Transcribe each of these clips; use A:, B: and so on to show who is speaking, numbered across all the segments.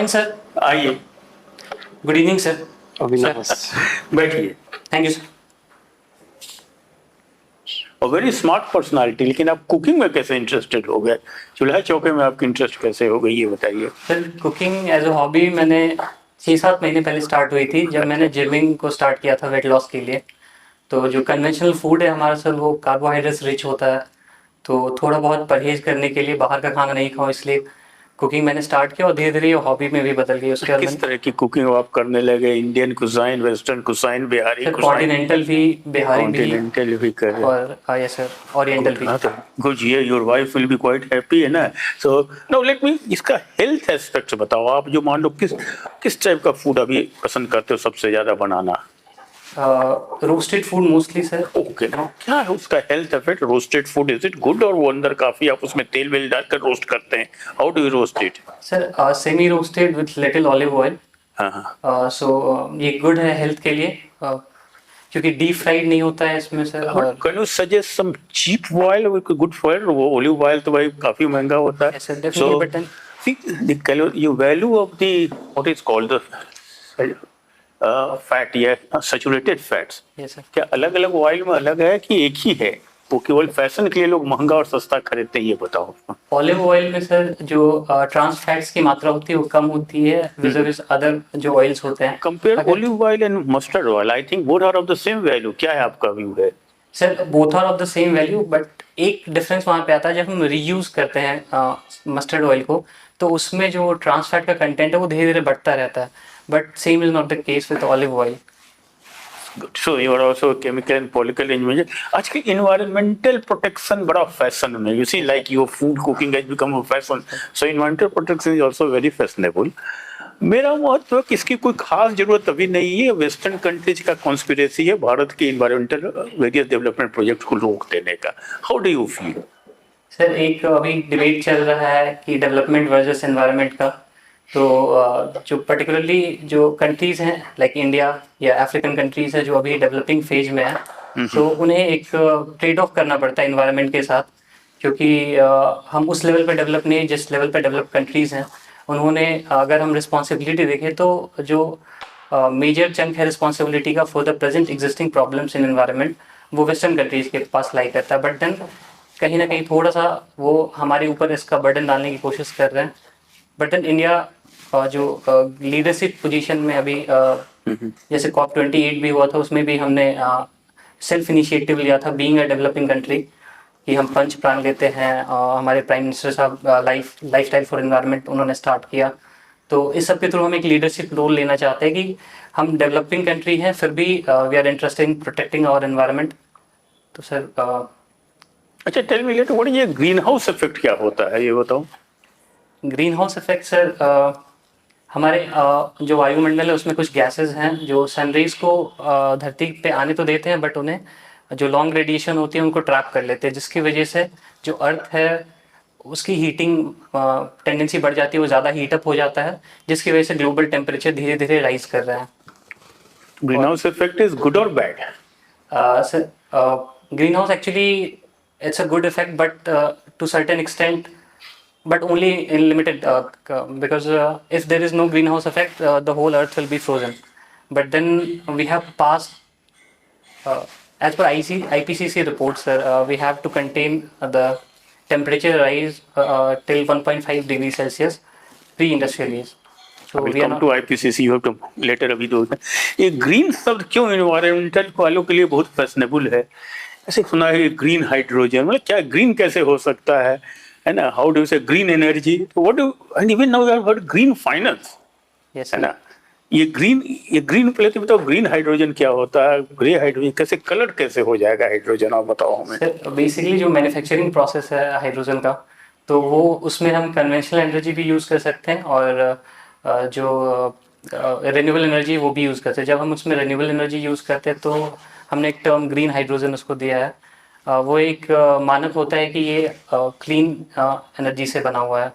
A: Morning sir.
B: आइए।
A: Good evening sir.
B: बैठिए।
A: Thank you sir.
B: और वेरी स्मार्ट पर्सनालिटी, लेकिन आप कुकिंग में कैसे इंटरेस्टेड हो गए? चूल्हा चौके में आपकी इंटरेस्ट कैसे हो गई, ये बताइए।
A: Sir cooking as a hobby मैंने 6-7 महीने पहले स्टार्ट हुई थी, जब मैंने जिमिंग को स्टार्ट किया था वेट लॉस के लिए। तो जो कन्वेंशनल फूड है हमारा सर, वो कार्बोहाइड्रेट्स रिच होता है, तो थोड़ा बहुत परहेज करने के लिए बाहर का खाना नहीं खाओ, इसलिए कुकिंग मैंने स्टार्ट किया और धीरे धीरे ये हॉबी में भी बदल गई। उसके बाद
B: किस तरह की कुकिंग आप करने लगे? Indian cuisine, western cuisine, Bihari
A: sir
B: cuisine?
A: Continental भी, बिहारी भी,
B: कॉन्टिनेंटल भी कर रहे हैं।
A: और यस सर, ओरिएंटल भी।
B: गुड, ये your wife will be quite happy, है ना? सो नाउ लेट मी, इसका हेल्थ एस्पेक्ट बताओ। आप जो मान लो किस टाइप का फूड अभी पसंद करते हो सबसे ज्यादा बनाना?
A: Roasted food mostly sir.
B: Okay, क्या है उसका health effect? Roasted food is it good, और वो अंदर काफी आप उसमें तेल वेल डालकर रोस्ट करते हैं? How do you roast it?
A: Sir semi roasted with little olive oil.
B: हाँ।
A: सो ये गुड है हेल्थ के लिए, क्योंकि डीप फ्राइड नहीं होता है इसमें सर। और
B: can you suggest some cheap oil, good oil? वो ऑलिव ऑयल तो भाई काफी महंगा होता है।
A: yes, sir, definitely, but then
B: see the value of the what is called the fat या सैचुरेटेड फैट्स,
A: yes, sir.
B: क्या अलग अलग ऑयल में अलग है कि एक ही है? वो केवल फैशन के लिए लोग महंगा और सस्ता खरीदते हैं, ये बताओ।
A: ऑलिव ऑयल में सर जो ट्रांस फैट्स की मात्रा होती है वो कम होती है विज़ अदर जो ऑयल्स होते हैं।
B: Compare olive oil and mustard oil, I think both are of the same value. क्या है आपका व्यू है?
A: Sir both are of the same value, but एक डिफरेंस वहाँ पे आता है जब हम रीयूज करते हैं मस्टर्ड ऑयल को, तो उसमें जो ट्रांस फैट का कंटेंट है वो धीरे धीरे बढ़ता रहता है, but same is not the case with olive oil.
B: So you are also chemical and political engineer. आज की environmental protection बड़ा फैशन में, you see like your food cooking has become a fashion, so environmental protection is also very fashionable. मेरा महत्व है कि इसकी कोई खास जरूरत अभी नहीं है। वेस्टर्न कंट्रीज का कॉन्स्पिरेसी है भारत के इन्वायरमेंटल वेरियस डेवलपमेंट प्रोजेक्ट को रोक देने का। How do you feel?
A: Sir एक अभी डिबेट चल रहा है कि डेवलपमेंट वर्सेस एनवायरनमेंट का, तो जो पर्टिकुलरली जो कंट्रीज हैं लाइक इंडिया या अफ्रीकन कंट्रीज है जो अभी डेवलपिंग फेज में है, तो उन्हें एक ट्रेड ऑफ करना पड़ता है इन्वायरमेंट के साथ, क्योंकि हम उस लेवल पे डेवलप नहीं जिस लेवल पे डेवलप कंट्रीज हैं। उन्होंने अगर हम रिस्पॉन्सिबिलिटी देखें तो जो मेजर चंक है रिस्पॉन्सिबिलिटी का for the present existing problems in environment, वो वेस्टर्न कंट्रीज के पास लाई करता है, बट देन कहीं ना कहीं थोड़ा सा वो हमारे ऊपर इसका बर्डन डालने की कोशिश कर रहे हैं। बट देन इंडिया जो लीडरशिप पोजीशन में अभी जैसे COP28 भी हुआ था, उसमें भी हमने सेल्फ इनिशिएटिव लिया था बीइंग अ डेवलपिंग कंट्री, कि हम पंच प्राण लेते हैं। हमारे प्राइम मिनिस्टर साहब लाइफस्टाइल फॉर एनवायरनमेंट उन्होंने स्टार्ट किया, तो इस सब के थ्रू हम एक लीडरशिप रोल लेना चाहते हैं कि हम डेवलपिंग कंट्री हैं फिर भी we are interested in protecting our environment. तो सर
B: अच्छा, tell me let, what is ये ग्रीन हाउस इफेक्ट, क्या होता है ये बताओ?
A: ग्रीन हाउस इफेक्ट सर हमारे जो वायुमंडल है उसमें कुछ गैसेस हैं जो सनरेज को धरती पे आने तो देते हैं, बट उन्हें जो लॉन्ग रेडिएशन होती है उनको ट्रैप कर लेते हैं, जिसकी वजह से जो अर्थ है उसकी हीटिंग टेंडेंसी बढ़ जाती है, वो ज़्यादा हीटअप हो जाता है, जिसकी वजह से ग्लोबल टेम्परेचर धीरे धीरे राइज कर रहा है।
B: Green house effect is good और bad?
A: Sir green house actually it's a good effect, but to certain extent, but only in limited because if there is no greenhouse effect the whole earth will be frozen, but then we have passed as per IPCC reports we have to contain the temperature rise till 1.5 degrees Celsius pre-industrial age.
B: So we come to IPCC, you have to later अभी दो। ये green शब्द क्यों environmental वालों के लिए बहुत fashionable है? ऐसे सुना है ग्रीन हाइड्रोजन, मतलब क्या ग्रीन कैसे हो सकता है ना? How do say green energy, what do, and even now we have heard green finance, है ना? ये ग्रीन पहले तो बताओ, ग्रीन हाइड्रोजन क्या होता है? ग्रे हाइड्रोजन कैसे, कलर कैसे हो जाएगा हाइड्रोजन, आप बताओ हमें।
A: सर बेसिकली जो मैन्युफैक्चरिंग प्रोसेस है हाइड्रोजन का, तो वो उसमें हम कन्वेंशनल एनर्जी भी यूज़ कर सकते हैं और जो रिन्यूएबल एनर्जी वो भी यूज़ करते हैं। जब हम उसमें रिन्यूएबल एनर्जी यूज़ करते हैं तो हमने एक टर्म ग्रीन हाइड्रोजन उसको दिया है। वो एक मानक होता है कि ये क्लीन एनर्जी से बना हुआ है।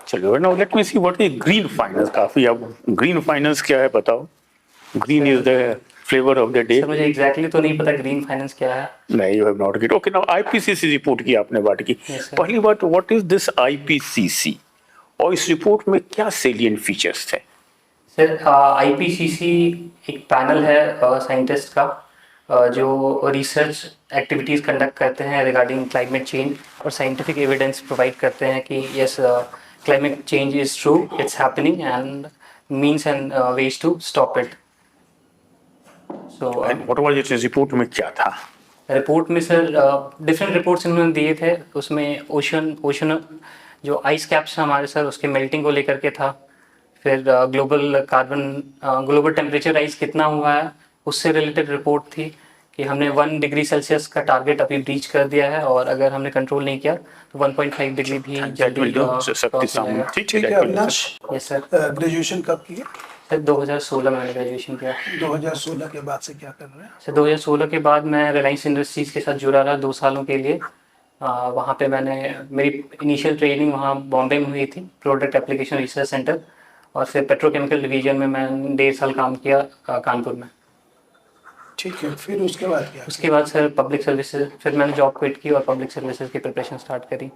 B: चलो now let me see what is green finance. काफी, अब ग्रीन फाइनेंस क्या है बताओ? Green is the flavour of the day.
A: Sir मुझे एग्जैक्टली तो नहीं पता ग्रीन फाइनेंस क्या है।
B: नहीं, you have not gate. Okay, now IPCC report की आपने बात की। पहली बात, व्हाट इज दिस आईपीसीसी? और इस रिपोर्ट में क्या सेलिएंट फीचर्स थे?
A: सर आईपीसीसी एक पैनल है साइंटिस्ट का जो रिसर्च एक्टिविटीज़ कंडक्ट करते हैं रिगार्डिंग क्लाइमेट चेंज और साइंटिफिक एविडेंस प्रोवाइड करते हैं कि yes climate change is true, it's happening and means and ways to stop it. So
B: what was it report में क्या था?
A: रिपोर्ट में सर डिफरेंट रिपोर्ट्स इन्होंने दिए थे, उसमें ओशन जो आइस कैप्स हमारे सर उसके मेल्टिंग को लेकर के था, फिर ग्लोबल टेम्परेचर राइज कितना हुआ है उससे रिलेटेड रिपोर्ट थी कि हमने 1 डिग्री सेल्सियस का टारगेट अभी ब्रीच कर दिया है और अगर हमने कंट्रोल नहीं किया तो 1.5 डिग्री भी जल्दी क्रॉस हो जाएगा।
B: ठीक
C: ठीक है अविनाश,
A: यस सर।
C: ग्रेजुएशन कब किए?
A: सर 2016 में मैंने ग्रेजुएशन किया।
C: 2016 के बाद से क्या कर रहे हैं?
A: सर 2016 के बाद मैं रिलायंस इंडस्ट्रीज़ के साथ जुड़ा रहा 2 सालों के लिए। वहाँ पे मैंने मेरी इनिशियल ट्रेनिंग वहाँ बॉम्बे में हुई थी, प्रोडक्ट एप्लीकेशन रिसर्च सेंटर, और फिर पेट्रोकेमिकल डिवीजन में मैंने 1.5 साल काम किया कानपुर में।
C: ठीक है, फिर उसके बाद क्या?
A: उसके बाद सर पब्लिक सर्विसेज, फिर मैंने जॉब क्विट की और पब्लिक सर्विसेज की प्रिपरेशन स्टार्ट करी।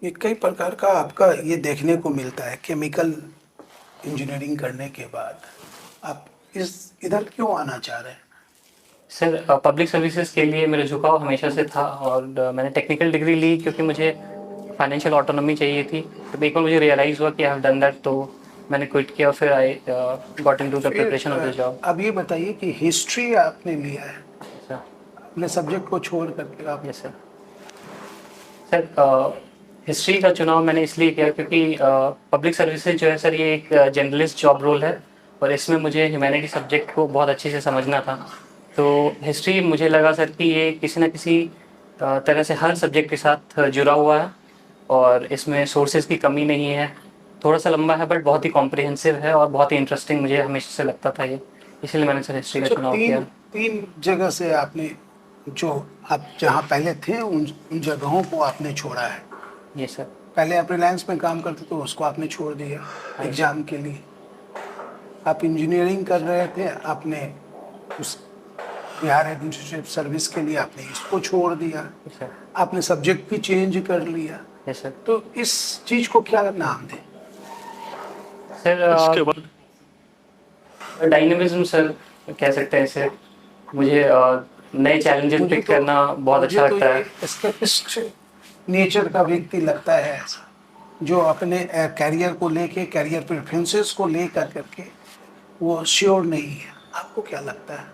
C: ये कई प्रकार का आपका ये देखने को मिलता है, केमिकल इंजीनियरिंग करने के बाद आप इधर क्यों आना चाह रहे हैं?
A: सर पब्लिक सर्विसेज के लिए मेरा झुकाव हमेशा से था और मैंने टेक्निकल डिग्री ली क्योंकि मुझे फाइनेंशियल ऑटोनॉमी चाहिए थी। तो एक बार मुझे रियलाइज़ हुआ कि आई हैव डन दैट, तो मैंने क्विट किया, फिर I got into the preparation of the job.
C: अब ये बताइए कि हिस्ट्री आपने लिया है
A: सर
C: अपने सब्जेक्ट को छोड़ करके आप?
A: Yes sir. सर हिस्ट्री का चुनाव मैंने इसलिए किया क्योंकि पब्लिक सर्विसेज जो है सर ये एक जनरलिस्ट जॉब रोल है और इसमें मुझे ह्यूमैनिटी सब्जेक्ट को बहुत अच्छे से समझना था। तो हिस्ट्री मुझे लगा सर कि ये किसी न किसी तरह से हर सब्जेक्ट के साथ जुड़ा हुआ है और इसमें सोर्सेज की कमी नहीं है। थोड़ा सा लंबा है बट बहुत ही कॉम्प्रिहेंसिव है और बहुत ही इंटरेस्टिंग मुझे हमेशा से लगता था ये, इसलिए मैंने सर हिस्ट्री का चुनाव किया।
C: तीन जगह से आपने जो आप जहाँ पहले थे उन जगहों को आपने छोड़ा है।
A: ये सर।
C: पहले आप रिलायंस में काम करते तो उसको आपने छोड़ दिया एग्जाम के लिए। आप इंजीनियरिंग कर रहे थे, आपने उस बिहार एडमिनिस्ट्रेटिव सर्विस के लिए आपने इसको छोड़ दिया।
A: सर
C: आपने सब्जेक्ट भी चेंज कर लिया।
A: Yes sir.
C: तो इस चीज को क्या नाम दें?
B: उसके
A: सर
B: बाद
A: डायनेमिज्म सर कह सकते हैं इसे। मुझे नए चैलेंजेस
C: मुझे
A: पिक
C: तो-
A: करना बहुत अच्छा
C: मुझे तो
A: लगता है।
C: ये एस्केपिस्ट नेचर का व्यक्ति लगता है ऐसा, जो अपने कैरियर को लेके, कैरियर प्रेफरेंसेस को लेकर करके वो श्योर नहीं है। आपको क्या लगता है,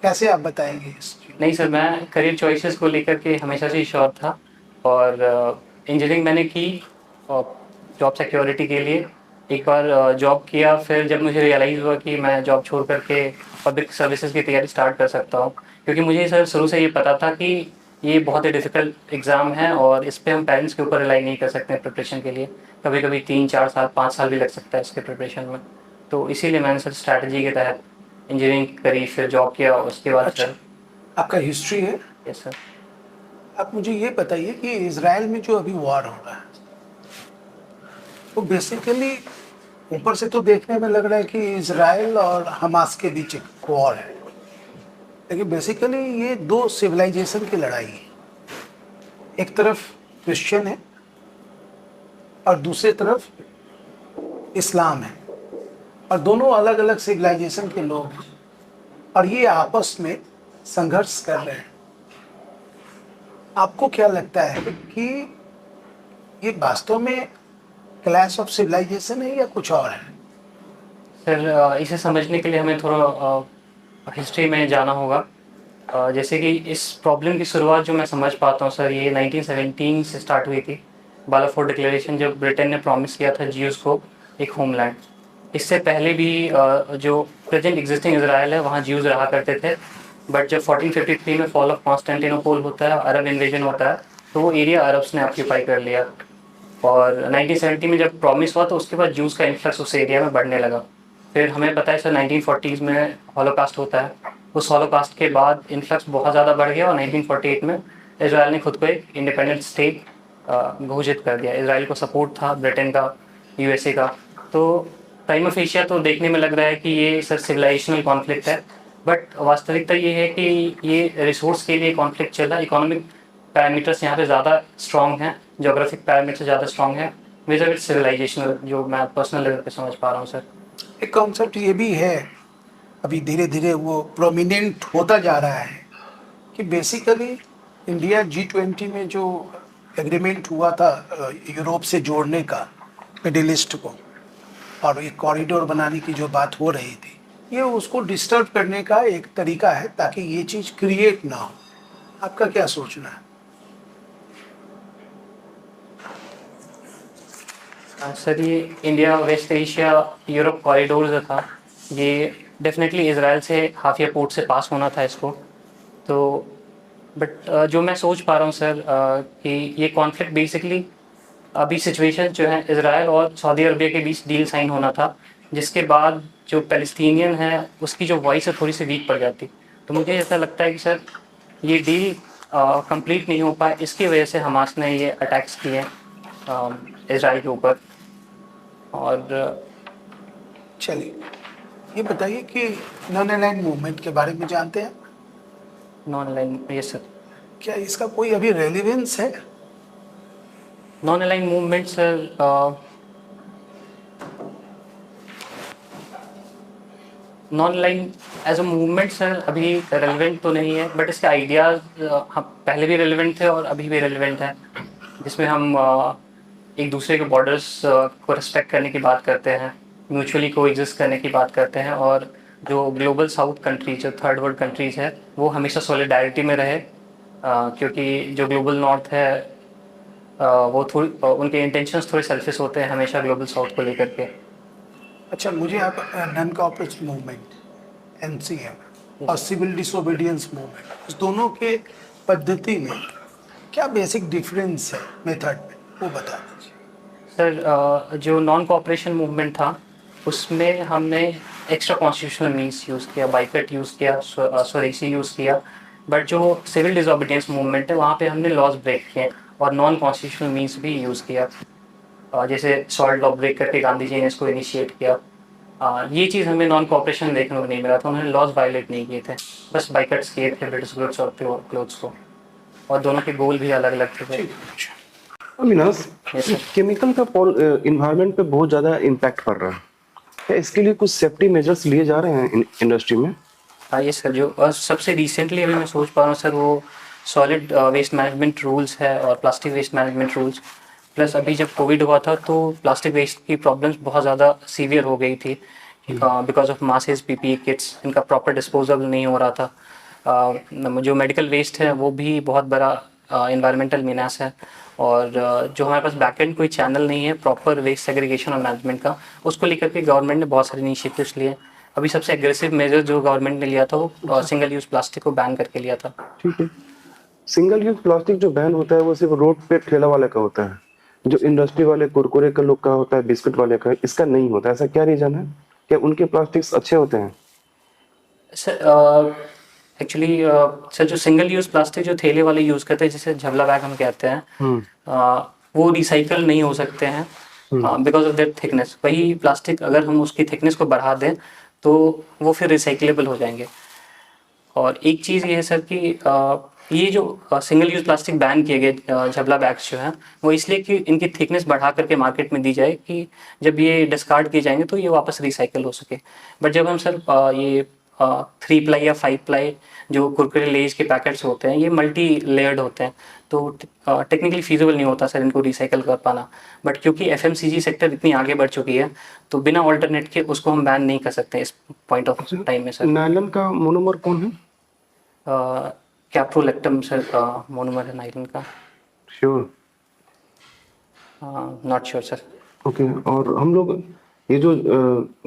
C: कैसे आप बताएंगे इस चीज?
A: नहीं सर, मैं करियर चॉइसेस को लेकर के हमेशा से श्योर था और इंजीनियरिंग मैंने की जॉब सिक्योरिटी के लिए। एक बार जॉब किया, फिर जब मुझे रियलाइज़ हुआ कि मैं जॉब छोड़ करके पब्लिक सर्विसेज की तैयारी स्टार्ट कर सकता हूँ, क्योंकि मुझे सर शुरू से ये पता था कि ये बहुत ही डिफ़िकल्ट एग्ज़ाम है और इस पे हम पेरेंट्स के ऊपर रिलाई नहीं कर सकते हैं प्रिपरेशन के लिए। कभी कभी 3-4 साल 5 साल भी लग सकता है इसके प्रिपरेशन में। तो इसीलिए मैंने सर स्ट्रैटेजी के तहत इंजीनियरिंग करी, फिर जॉब किया, उसके बाद
C: अच्छा,
A: सर।
C: आपका हिस्ट्री है।
A: Yes sir.
C: आप मुझे ये बताइए कि इजराइल में जो अभी वॉर हो रहा है वो बेसिकली ऊपर से तो देखने में लग रहा है कि इजराइल और हमास के बीच एक वॉर है, लेकिन बेसिकली ये दो सिविलाइजेशन की लड़ाई है। एक तरफ क्रिश्चियन है और दूसरी तरफ इस्लाम है, और दोनों अलग अलग सिविलाइजेशन के लोग हैं और ये आपस में संघर्ष कर रहे हैं। आपको क्या लगता है कि ये वास्तव में क्लैश ऑफ सिविलाइजेशन है या कुछ और है?
A: सर इसे समझने के लिए हमें थोड़ा हिस्ट्री में जाना होगा। जैसे कि इस प्रॉब्लम की शुरुआत जो मैं समझ पाता हूँ सर, ये 1917 से स्टार्ट हुई थी। बालाफोर डिक्लेरेशन, जब ब्रिटेन ने प्रॉमिस किया था ज्यूज़ को एक होमलैंड। इससे पहले भी जो प्रेजेंट एग्जिस्टिंग इजराइल है वहाँ ज्यूज़ रहा करते थे, बट जब 1453 में फॉल ऑफ कॉन्स्टेंटिनोपल होता है, अरब इन्वेजन होता है, तो वो एरिया अरब्स ने ऑक्यूपाई कर लिया। और 1970 में जब प्रॉमिस हुआ तो उसके बाद ज्यूज़ का इन्फ्लक्स उस एरिया में बढ़ने लगा। फिर हमें पता है सर 1940s में हॉलोकास्ट होता है। उस हॉलोकास्ट के बाद इन्फ्लक्स बहुत ज़्यादा बढ़ गया और 1948 में इजराइल ने खुद को एक इंडिपेंडेंट स्टेट घोषित कर दिया। इजराइल को सपोर्ट था ब्रिटेन का, यूएसए का। तो प्राइमा फेशिया तो देखने में लग रहा है कि ये सर सिविलाइजेशनल कॉन्फ्लिक्ट है, बट वास्तविकता ये है कि ये रिसोर्स के लिए कॉन्फ्लिक्ट चल रहा है। इकोनॉमिक पैरामीटर्स यहाँ पे ज़्यादा स्ट्रॉन्ग हैं, जोग्राफिक पैरामीटर्स ज़्यादा स्ट्रॉन्ग है, विद इट्स सिविलाइजेशन, जो मैं पर्सनल लेवल पे समझ पा रहा हूँ सर।
C: एक कॉन्सेप्ट ये भी है, अभी धीरे धीरे वो प्रोमिनेंट होता जा रहा है, कि बेसिकली इंडिया G20 में जो एग्रीमेंट हुआ था यूरोप से जोड़ने का मिडिल ईस्ट को, और एक कॉरिडोर बनाने की जो बात हो रही थी, ये उसको डिस्टर्ब करने का एक तरीका है ताकि ये चीज़ क्रिएट ना हो। आपका क्या सोचना है?
A: सर ये India West Asia Europe corridor जो था, ये डेफिनेटली इसराइल से हाफिया पोर्ट से पास होना था इसको। तो बट जो मैं सोच पा रहा हूँ सर, कि ये कॉन्फ्लिक्ट बेसिकली अभी सिचुएशन जो है इसराइल और सऊदी अरबिया के बीच डील साइन होना था, जिसके बाद जो पैलेस्टीनियन है उसकी जो वॉइस है थोड़ी सी वीक पड़ जाती। तो मुझे ऐसा लगता है कि सर ये डील कंप्लीट नहीं हो पाया, इसकी वजह से हमास ने ये अटैक्स किए इसराइल के ऊपर। और
C: चलिए ये बताइए कि नॉन अलाइन्ड मूवमेंट के बारे में जानते हैं?
A: Non align, yes sir.
C: क्या इसका कोई अभी रेलिवेंस है?
A: Non align movement sir, non align as a movement sir अभी रेलिवेंट तो नहीं है, बट इसके आइडियाज़ हम पहले भी रेलिवेंट थे और अभी भी रेलिवेंट है, जिसमें हम एक दूसरे के बॉर्डर्स को रिस्पेक्ट करने की बात करते हैं, म्यूचुअली को एग्जिस्ट करने की बात करते हैं, और जो ग्लोबल साउथ कंट्रीज, जो थर्ड वर्ल्ड कंट्रीज़ है, वो हमेशा सॉलिडारिटी में रहे, क्योंकि जो ग्लोबल नॉर्थ है वो थोड़ी उनके इंटेंशंस थोड़े सेल्फिश होते हैं हमेशा ग्लोबल साउथ को लेकर के।
C: अच्छा, मुझे आप नॉन कॉपरेशन मूवमेंट NCM और सिविल डिसोबीडियंस मूवमेंट, इस दोनों के पद्धति में क्या बेसिक डिफरेंस है मेथड में, वो बता दीजिए।
A: सर जो नॉन कॉपरेशन मूवमेंट था उसमें हमने एक्स्ट्रा कॉन्स्टिट्यूशनल मीन्स यूज़ किया, बाइकट यूज़ किया, स्वदेशी यूज़ किया। बट जो सिविल डिसोबीडियंस मूवमेंट है वहाँ पे हमने लॉज ब्रेक किए और नॉन कॉन्स्टिट्यूशनल मीन्स भी यूज़ किया, जैसे सॉल्ट लॉ ब्रेक करके गांधी जी ने इसको इनिशिएट किया। ये चीज़ हमें नॉन कॉपरेशन देखने को नहीं मिला था, उन्होंने लॉज वायलेट नहीं किए थे, बस बाइकट्स किए थे ब्रिटिश गुड्स और क्लोथ्स को, और दोनों के गोल भी अलग अलग थे।
D: Avinash,
A: Yes, sir.
D: केमिकल का इन्वायरमेंट पे बहुत ज़्यादा इम्पैक्ट पड़ रहा है, क्या इसके लिए कुछ सेफ्टी मेजर्स लिए जा रहे हैं इंडस्ट्री में?
A: हाँ ये सर, जो सबसे रिसेंटली अभी मैं सोच पा रहा हूँ सर, वो सॉलिड वेस्ट मैनेजमेंट रूल्स है और plastic waste management rules. Plus अभी जब कोविड हुआ था तो प्लास्टिक वेस्ट की प्रॉब्लम्स बहुत ज़्यादा सीवियर हो गई थी, because of masses PPE kits, इनका प्रॉपर डिस्पोजल नहीं हो रहा था। जो मेडिकल वेस्ट है वो भी बहुत बड़ा इन्वायरमेंटल मीनास है, और जो हमारे पास बैकएंड कोई चैनल नहीं है प्रॉपर वेस्ट सेग्रीगेशन और मैनेजमेंट का, उसको लेकर के गवर्नमेंट ने बहुत सारे इनिशिएटिव्स लिए। अभी सबसे एग्रेसिव मेजर जो गवर्नमेंट ने लिया था वो सिंगल यूज़ प्लास्टिक को बैन करके लिया था।
D: ठीक है, सिंगल यूज प्लास्टिक जो बैन होता है वो सिर्फ रोड पे ठेला वाले का होता है, जो इंडस्ट्री वाले कुरकुरे का लोग का होता है, बिस्किट वाले का, इसका नहीं होता। ऐसा क्या रीजन है? क्या उनके प्लास्टिक्स अच्छे होते हैं?
A: सर एक्चुअली सर जो सिंगल यूज़ प्लास्टिक जो थैले वाले यूज़ करते हैं, जैसे झबला बैग हम कहते हैं, वो रिसाइकल नहीं हो सकते हैं बिकॉज ऑफ देयर थिकनेस। वही प्लास्टिक अगर हम उसकी थिकनेस को बढ़ा दें तो वो फिर रिसाइकलेबल हो जाएंगे। और एक चीज़ ये है सर कि ये जो सिंगल यूज़ प्लास्टिक बैन किए गए झबला बैग्स जो हैं, वो इसलिए कि इनकी थिकनेस बढ़ा करके मार्केट में दी जाए कि जब ये डिस्कार्ड किए जाएंगे तो ये वापस रिसाइकल हो सके। बट जब हम सर ये 3 प्लाई या 5 प्लाई जो कुरकुरे लेज के पैकेट्स होते हैं, ये मल्टी लेयर्ड होते हैं, तो टेक्निकली फीजिबल नहीं होता सर इनको रिसाइकल कर पाना। बट क्योंकि FMCG सेक्टर इतनी आगे बढ़ चुकी है तो बिना ऑल्टरनेट के उसको हम बैन नहीं कर सकते इस पॉइंट ऑफ टाइम में सर।
D: नायलॉन का मोनोमर कौन है?
A: कैप्रोलेक्टम सर मोनोमर है नायलॉन का।
D: Sure?
A: Not sure sir.
D: Okay, और हम लोग ये जो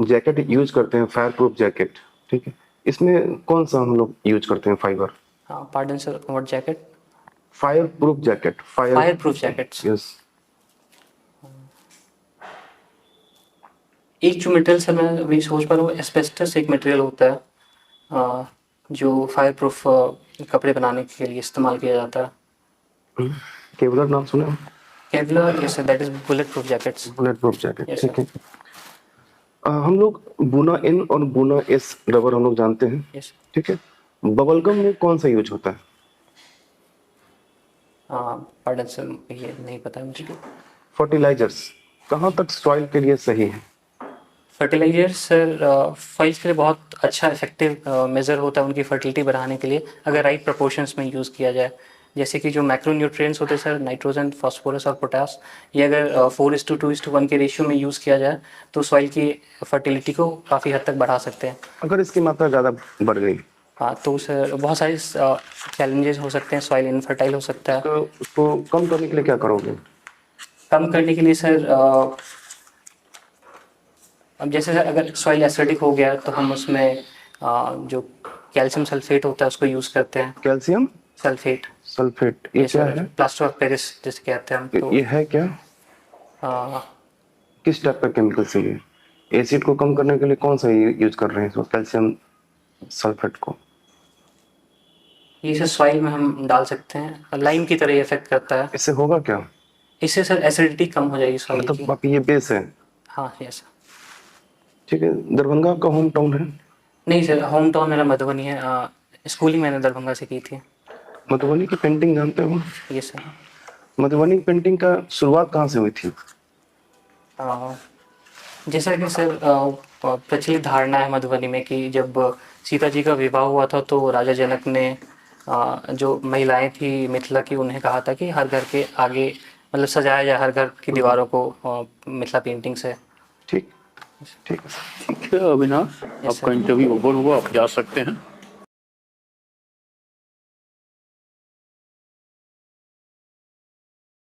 D: जैकेट यूज करते हैं, फायर प्रूफ जैकेट, ठीक है, इसमें कौन सा हम लोग यूज करते हैं fibre?
A: Pardon sir, what jacket?
D: Fire proof jacket.
A: Fire proof jackets.
D: Yes.
A: एक जो मटेरियल सर मैं अभी सोच पा रहा हूँ, एस्बेस्टस एक मटेरियल होता है जो फायर प्रूफ कपड़े बनाने के लिए इस्तेमाल किया जाता है।
D: केवलर नाम सुना है?
A: Kevlar, yes sir, that is bullet proof jackets.
D: Bullet proof jacket,
A: Yes,
D: ठीक है। हम लोग बुना इन और बुना एस रबर हम लोग जानते हैं,
A: यस।
D: ठीक है। बबलगम में कौन सा यूज होता है?
A: पार्डन सर, ये नहीं पता है मुझे।
D: फर्टिलाइजर्स, कहाँ तक सॉइल के लिए सही है?
A: फर्टिलाइजर सर सॉइल्स के लिए बहुत अच्छा इफेक्टिव मेजर होता है उनकी फर्टिलिटी बढ़ाने के लिए, अगर राइट प्रोपोर्शंस में यूज़ किया जाए। जैसे कि जो मैक्रो न्यूट्रिएंट्स होते हैं सर, नाइट्रोजन, फास्फोरस और पोटास, ये अगर 4:2:1 के रेशियो में यूज़ किया जाए तो सॉइल की फर्टिलिटी को काफ़ी हद तक बढ़ा सकते हैं।
D: अगर इसकी मात्रा ज़्यादा बढ़ गई
A: हाँ, तो सर बहुत सारे चैलेंजेस हो सकते हैं, सॉइल इनफर्टाइल हो सकता है।
D: तो उसको कम करने के लिए क्या करोगे?
A: कम करने के लिए सर अब जैसे सर अगर सॉइल एसिडिक हो गया तो हम उसमें जो कैल्शियम सल्फेट होता है उसको यूज़ करते हैं।
D: कैल्शियम
A: सल्फेट,
D: सल्फेट, ये क्या है?
A: प्लास्टर ऑफ पेरिस जिसे कहते हैं हम। तो
D: ये है क्या?
A: आ,
D: किस टाइप का केमिकल से ये? एसिड को कम करने के लिए कौन सा यूज कर रहे हैं इसको, कैल्शियम सल्फेट को?
A: ये सर सॉइल में हम डाल सकते हैं, लाइम की तरह इफेक्ट करता है।
D: इससे होगा क्या?
A: इससे सर एसिडिटी कम हो जाएगी सॉइल की।
D: मतलब बाकी ये बेस है।
A: हाँ यस।
D: ठीक है। दरभंगा आपका होम टाउन है?
A: नहीं सर, होम टाउन मेरा मधुबनी है। स्कूलिंग मैंने दरभंगा से की थी।
D: मधुबनी की पेंटिंग जानते हो?
A: ये सर
D: मधुबनी की पेंटिंग का शुरुआत कहाँ से हुई थी?
A: जैसा कि सर प्रचलित धारणा है मधुबनी में कि जब सीता जी का विवाह हुआ था तो राजा जनक ने जो महिलाएं थी मिथिला की, उन्हें कहा था कि हर घर के आगे मतलब सजाया जाए हर घर की दीवारों को मिथिला पेंटिंग से।
D: ठीक ठीक है।
B: ठीक है अविनाश, आपका इंटरव्यू ओवर हुआ, आप जा सकते हैं।